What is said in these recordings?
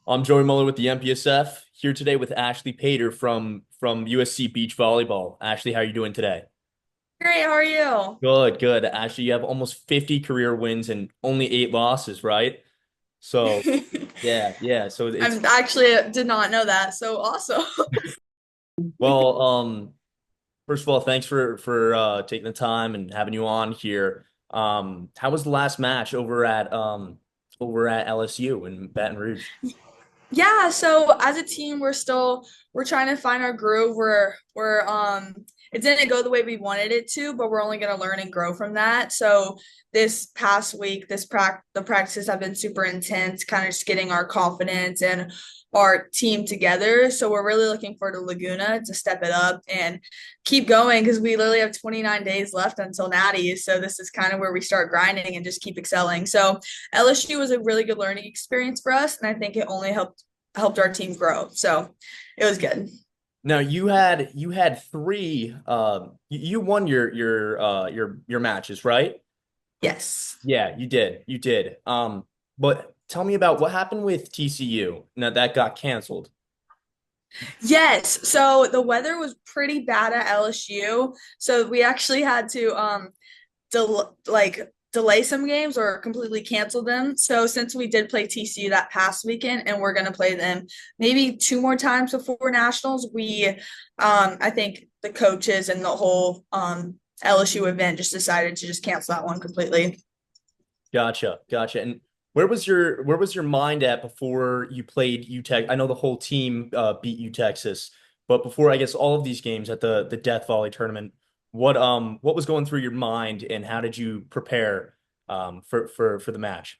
I'm Joey Mueller with the MPSF here today with Ashley Pater from USC Beach Volleyball. Ashley, how are you doing today? Great, how are you? Good, good. Ashley, you have almost 50 career wins and only 8 losses, right? So, yeah. So it's I'm actually did not know that, so awesome. well, first of all, thanks for taking the time and having you on here. How was the last match over at LSU in Baton Rouge? Yeah, so as a team, we're trying to find our groove. We're it didn't go the way we wanted it to, but we're only gonna learn and grow from that. So this past week, the practices have been super intense, kind of just getting our confidence and our team together. So we're really looking forward to Laguna to step it up and keep going because we literally have 29 days left until Natty. So this is kind of where we start grinding and just keep excelling. So LSU was a really good learning experience for us, and I think it only helped our team grow. So it was good. Now you had three you won your matches, right? Yes. Yeah, you did. You did. But tell me about what happened with TCU. Now that got canceled. Yes. So the weather was pretty bad at LSU. So we actually had to delay some games or completely cancel them. So since we did play TCU that past weekend and we're gonna play them maybe two more times before nationals, we I think the coaches and the whole LSU event just decided to just cancel that one completely. Gotcha. Gotcha. And where was your mind at before you played UTech? I know the whole team beat U Texas, but before I guess all of these games at the Death Volley tournament, what was going through your mind and how did you prepare for the match?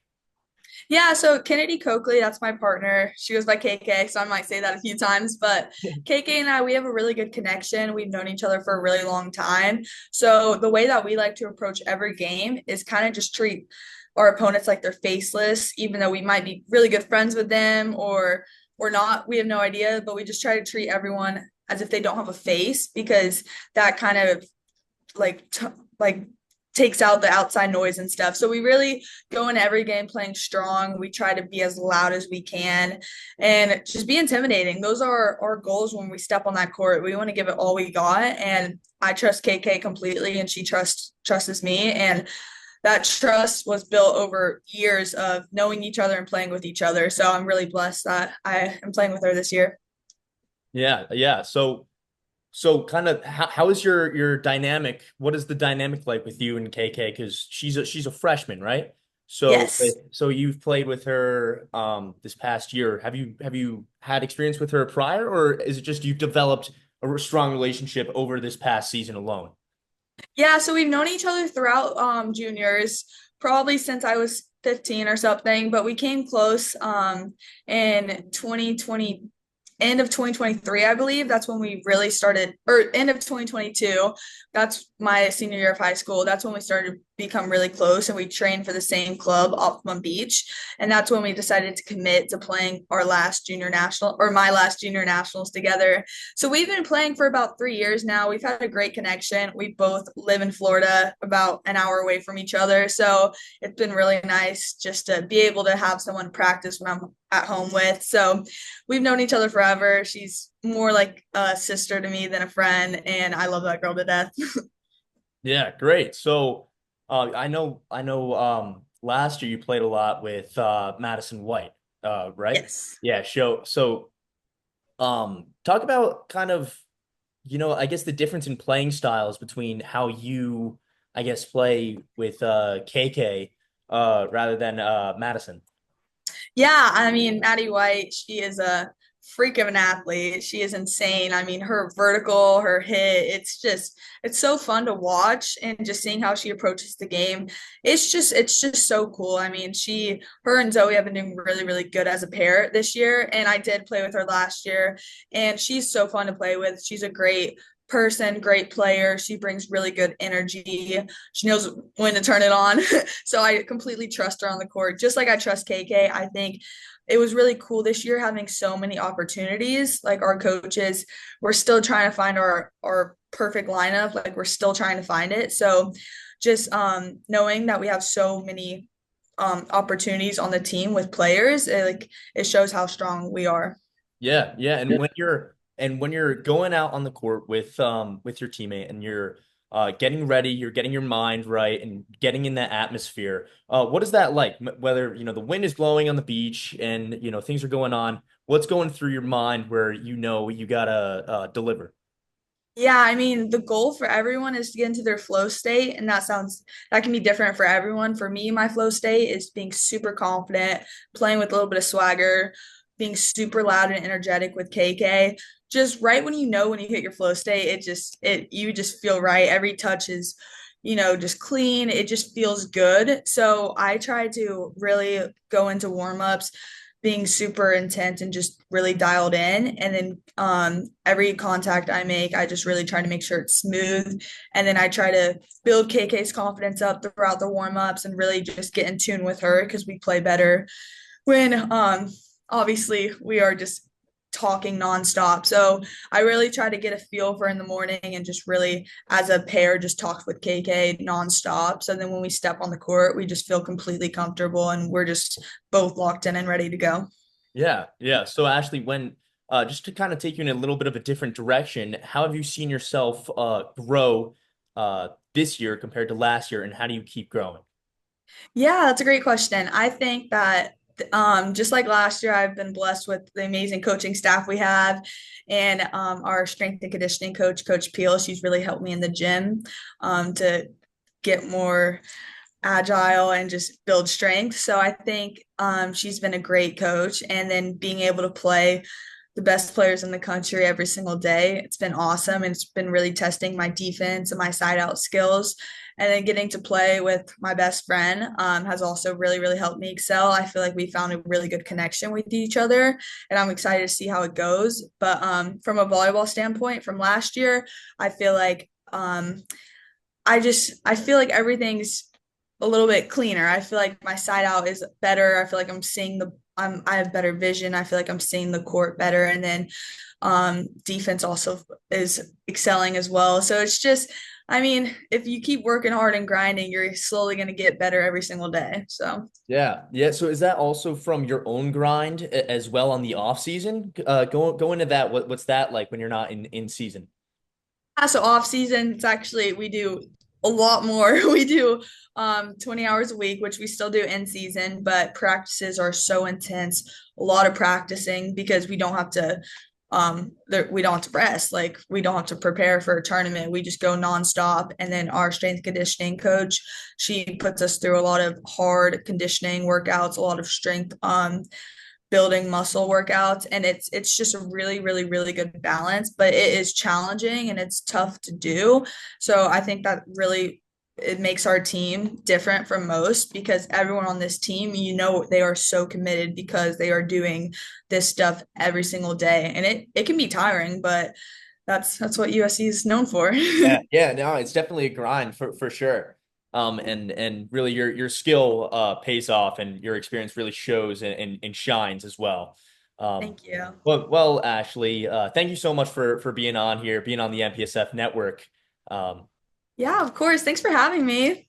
Yeah, so Kennedy Coakley, that's my partner. She goes by KK, so I might say that a few times, but KK and I, we have a really good connection. We've known each other for a really long time. So the way that we like to approach every game is kind of just treat our opponents like they're faceless, even though we might be really good friends with them or we're not. We have no idea, but we just try to treat everyone as if they don't have a face because that kind of like like takes out the outside noise and stuff. So we really go in every game playing strong. We try to be as loud as we can and just be intimidating. Those are our goals when we step on that court. We want to give it all we got. And I trust KK completely and she trusts me. And that trust was built over years of knowing each other and playing with each other. So I'm really blessed that I am playing with her this year. Yeah, yeah. So kind of how is your dynamic? What is the dynamic like with you and KK? Because she's a freshman, right? So Yes. so you've played with her this past year. Have you had experience with her prior, or is it just you've developed a strong relationship over this past season alone? Yeah, so we've known each other throughout juniors, probably since I was 15 or something, but we came close in 2020, end of 2023, I believe. That's when we really started, or end of 2022. That's my senior year of high school. That's when we started to become really close and we trained for the same club, Optimum Beach. And that's when we decided to commit to playing our last junior national or my last junior nationals together. So we've been playing for about 3 years now. We've had a great connection. We both live in Florida, about an hour away from each other. So it's been really nice just to be able to have someone to practice when I'm at home with. So we've known each other forever. She's more like a sister to me than a friend, and I love that girl to death. Yeah, great. So I know last year you played a lot with Madison White, right? Yes. Yeah, so talk about kind of I guess the difference in playing styles between how you, I guess, play with KK rather than Madison. Yeah, I mean, Maddie White, she is a freak of an athlete. She is insane. I mean, her vertical, her hit, it's so fun to watch and just seeing how she approaches the game. It's just so cool. I mean, her and Zoe have been doing really, really good as a pair this year. And I did play with her last year, and she's so fun to play with. She's a great person, great player. She brings really good energy. She knows when to turn it on. So I completely trust her on the court, just like I trust KK. I think it was really cool this year having so many opportunities. Like our coaches, we're still trying to find our perfect lineup. Like we're still trying to find it. So just knowing that we have so many opportunities on the team with players, it shows how strong we are. Yeah, yeah. And when you're going out on the court with your teammate and you're getting ready, you're getting your mind right and getting in that atmosphere. What is that like? Whether, the wind is blowing on the beach and, things are going on, what's going through your mind where you gotta deliver? Yeah, I mean, the goal for everyone is to get into their flow state, and that can be different for everyone. For me, my flow state is being super confident, playing with a little bit of swagger, being super loud and energetic with KK. Just right when you hit your flow state, you just feel right. Every touch is, just clean. It just feels good. So I try to really go into warm-ups being super intense and just really dialed in. And then every contact I make, I just really try to make sure it's smooth. And then I try to build KK's confidence up throughout the warm ups and really just get in tune with her because we play better when obviously we are just talking nonstop. So I really try to get a feel for in the morning and just really as a pair just talk with KK nonstop. So then when we step on the court, we just feel completely comfortable and we're just both locked in and ready to go. Yeah, yeah. So Ashley, when just to kind of take you in a little bit of a different direction, how have you seen yourself grow this year compared to last year, and how do you keep growing? Yeah, that's a great question. I think that just like last year, I've been blessed with the amazing coaching staff we have, and our strength and conditioning coach, Coach Peel. She's really helped me in the gym to get more agile and just build strength. So I think she's been a great coach, and then being able to play the best players in the country every single day. It's been awesome. And it's been really testing my defense and my side out skills. And then getting to play with my best friend has also really, really helped me excel. I feel like we found a really good connection with each other, and I'm excited to see how it goes. But from a volleyball standpoint, from last year, I feel like I feel like everything's a little bit cleaner. I feel like my side out is better. I feel like I have better vision. I feel like I'm seeing the court better. And then defense also is excelling as well. So it's just, I mean, if you keep working hard and grinding, you're slowly going to get better every single day. So Yeah, yeah. So is that also from your own grind as well on the off season? Go into that. What's that like when you're not in season? yeah, so off season, it's actually we do a lot more. We do 20 hours a week, which we still do in season, but practices are so intense. A lot of practicing because we don't have to rest. Like we don't have to prepare for a tournament. We just go nonstop. And then our strength conditioning coach, she puts us through a lot of hard conditioning workouts, a lot of strength building muscle workouts, and it's just a really really good balance, but it is challenging and it's tough to do. So I think that really it makes our team different from most because everyone on this team, they are so committed because they are doing this stuff every single day, and it can be tiring, but that's what USC is known for. Yeah, yeah, no, it's definitely a grind for sure. And really your skill pays off and your experience really shows and shines as well. Thank you. Well, Ashley, thank you so much for being on here, being on the MPSF network. Um, Yeah, of course. Thanks for having me.